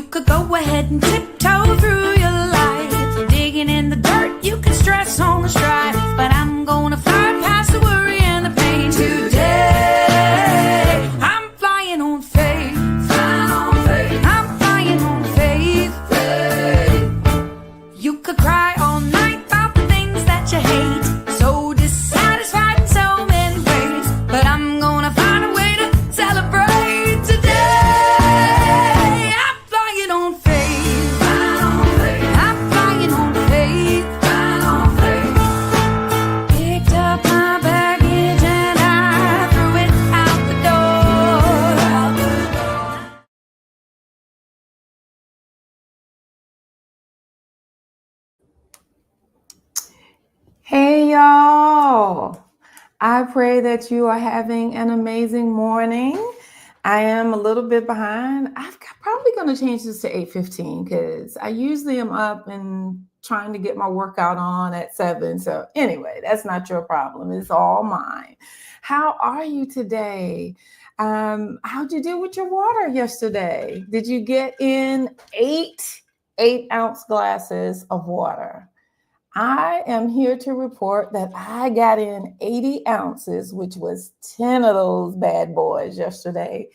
You could go ahead and tiptoe through your life, digging in the dirt, you can stress on the strife, but I'm gonna fly past the worry and the pain today. I'm flying on faith, flying on faith. I'm flying on faith, faith. You could cry all night about the things that you hate, so dissatisfied in so many ways, but I'm gonna find a way to celebrate today. I'm flying on faith, flying on faith. I'm flying on faith, flying on faith. Picked up my baggage and I threw it out the door. Hey y'all, I pray that you are having an amazing morning. I am a little bit behind. Probably going to change this to 8:15 because I usually am up and trying to get my workout on at 7. So anyway, that's not your problem. It's all mine. How are you today? How'd you do with your water yesterday? Did you get in 8-ounce glasses of water? I am here to report that I got in 80 ounces, which was 10 of those bad boys yesterday.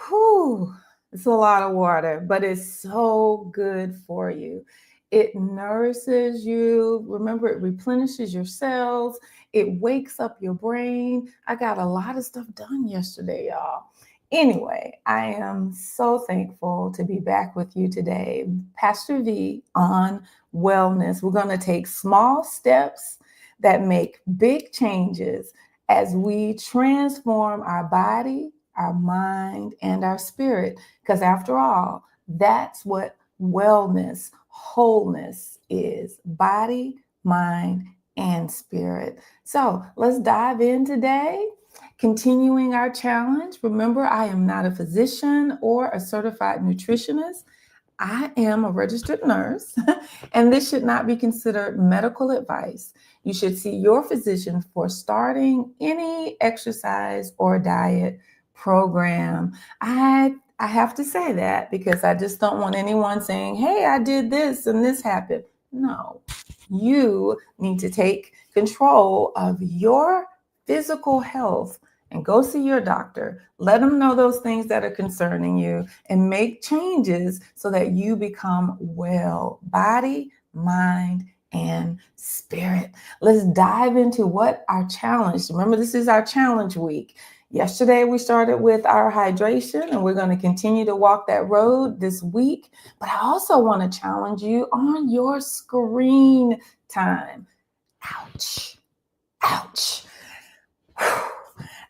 Whew, it's a lot of water, but it's so good for you. It nourishes you. Remember, it replenishes your cells. It wakes up your brain. I got a lot of stuff done yesterday, y'all. Anyway, I am so thankful to be back with you today. Pastor V on wellness. We're going to take small steps that make big changes as we transform our body, our mind, and our spirit. Because after all, that's what wellness, wholeness is: body, mind, and spirit. So let's dive in today. Continuing our challenge. Remember, I am not a physician or a certified nutritionist. I am a registered nurse, and this should not be considered medical advice. You should see your physician for starting any exercise or diet program. I have to say that because I just don't want anyone saying, hey, I did this and this happened. No, you need to take control of your physical health and go see your doctor. Let them know those things that are concerning you and make changes so that you become well, body, mind, and spirit. Let's dive into what our challenge. Remember, this is our challenge week. Yesterday, we started with our hydration, and we're going to continue to walk that road this week. But I also want to challenge you on your screen time. Ouch. Ouch.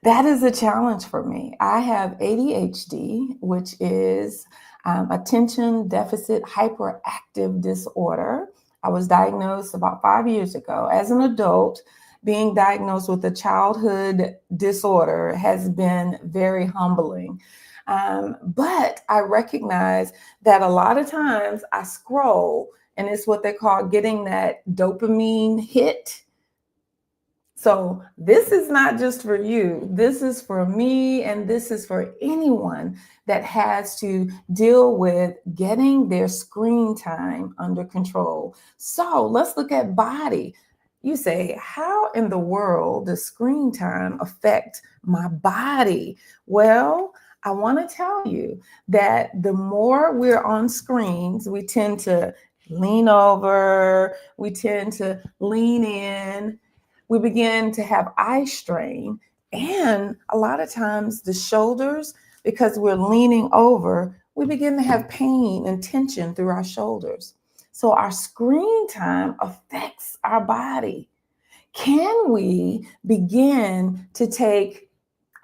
That is a challenge for me. I have ADHD, which is attention deficit hyperactive disorder. I was diagnosed about 5 years ago. As an adult, being diagnosed with a childhood disorder has been very humbling. But I recognize that a lot of times I scroll, and it's what they call getting that dopamine hit. So this is not just for you. This is for me, and this is for anyone that has to deal with getting their screen time under control. So let's look at body. You say, how in the world does screen time affect my body? Well, I want to tell you that the more we're on screens, we tend to lean over, we tend to lean in. We begin to have eye strain, and a lot of times the shoulders, because we're leaning over, we begin to have pain and tension through our shoulders. So our screen time affects our body. Can we begin to take,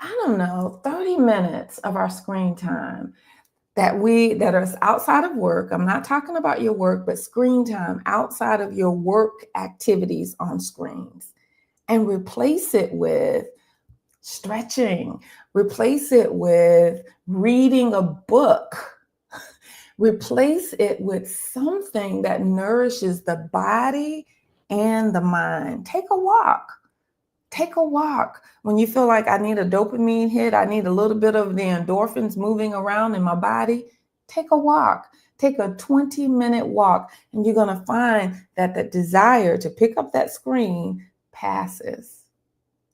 30 minutes of our screen time that is outside of work? I'm not talking about your work, but screen time outside of your work activities on screens. And replace it with stretching, replace it with reading a book, replace it with something that nourishes the body and the mind. Take a walk. Take a walk. When you feel like I need a dopamine hit, I need a little bit of the endorphins moving around in my body, take a walk. Take a 20-minute walk, and you're going to find that the desire to pick up that screen passes.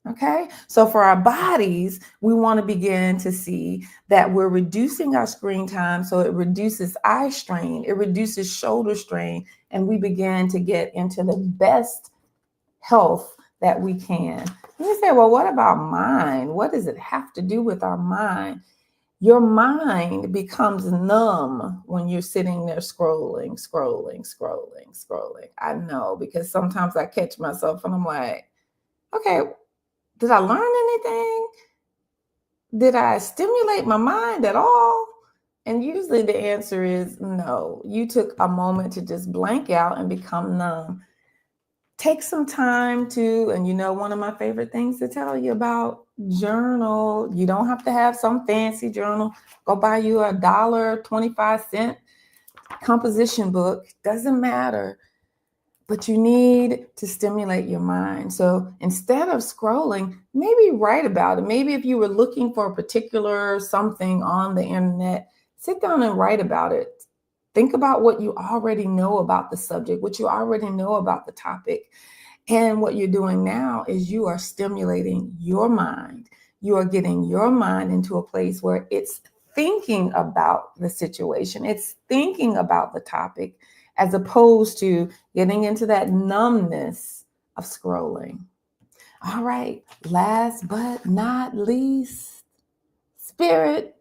Okay, so for our bodies, we want to begin to see that we're reducing our screen time, so it reduces eye strain, it reduces shoulder strain, and we begin to get into the best health that we can. And you say, well, what about mind? What does it have to do with our mind? Your mind becomes numb when you're sitting there scrolling. I know, because sometimes I catch myself and I'm like, okay, did I learn anything? Did I stimulate my mind at all? And usually the answer is no. You took a moment to just blank out and become numb. Take some time to, and one of my favorite things to tell you about, journal. You don't have to have some fancy journal. Go buy you a $1.25 composition book. Doesn't matter. But you need to stimulate your mind. So instead of scrolling, maybe write about it. Maybe if you were looking for a particular something on the internet, sit down and write about it. Think about what you already know about the subject, what you already know about the topic. And what you're doing now is you are stimulating your mind. You are getting your mind into a place where it's thinking about the situation. It's thinking about the topic, as opposed to getting into that numbness of scrolling. All right, last but not least, spirit.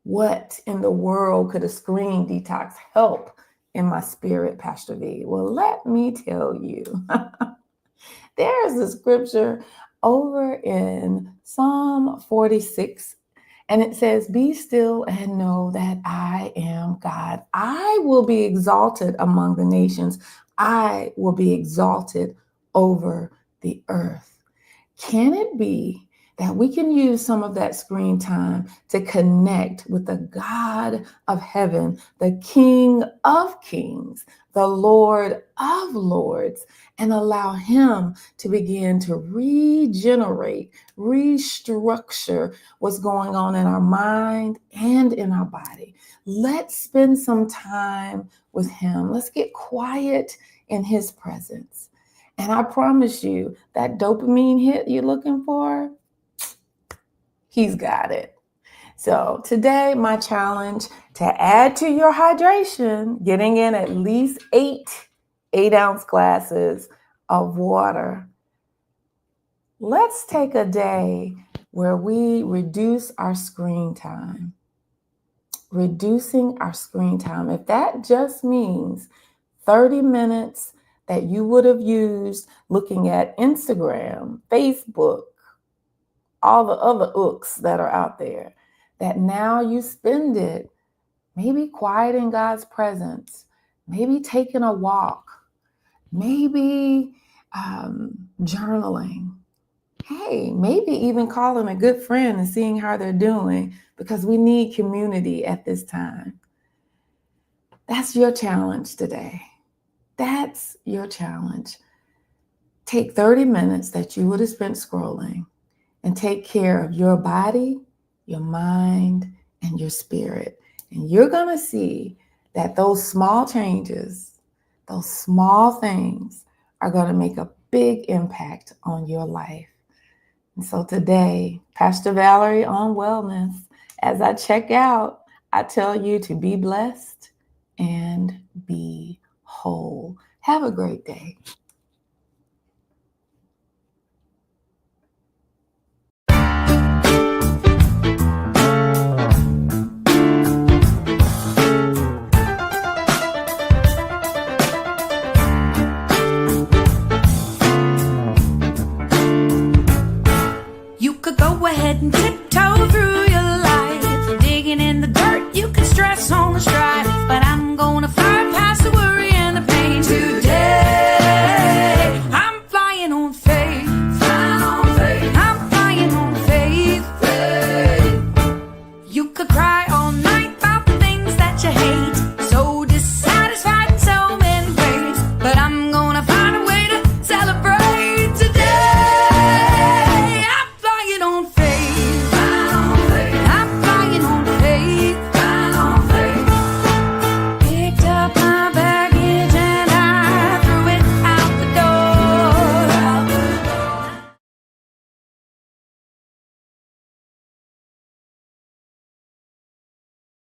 What in the world could a screen detox help in my spirit, Pastor V? Well, let me tell you. There's a scripture over in Psalm 46, and it says, "Be still and know that I am God. I will be exalted among the nations. I will be exalted over the earth." Can it be that we can use some of that screen time to connect with the God of heaven, the King of kings, the Lord of lords, and allow him to begin to regenerate, restructure what's going on in our mind and in our body? Let's spend some time with him. Let's get quiet in his presence. And I promise you, that dopamine hit you're looking for, he's got it. So today, my challenge, to add to your hydration, getting in at least 8-ounce glasses of water. Let's take a day where we reduce our screen time. Reducing our screen time. If that just means 30 minutes that you would have used looking at Instagram, Facebook, all the other ooks that are out there, that now you spend it maybe quiet in God's presence, maybe taking a walk, maybe journaling. Hey, maybe even calling a good friend and seeing how they're doing, because we need community at this time. That's your challenge today. That's your challenge. Take 30 minutes that you would have spent scrolling and take care of your body, your mind, and your spirit. And you're going to see that those small changes, those small things are going to make a big impact on your life. And so today, Pastor Valerie on Wellness, as I check out, I tell you to be blessed and be whole. Have a great day.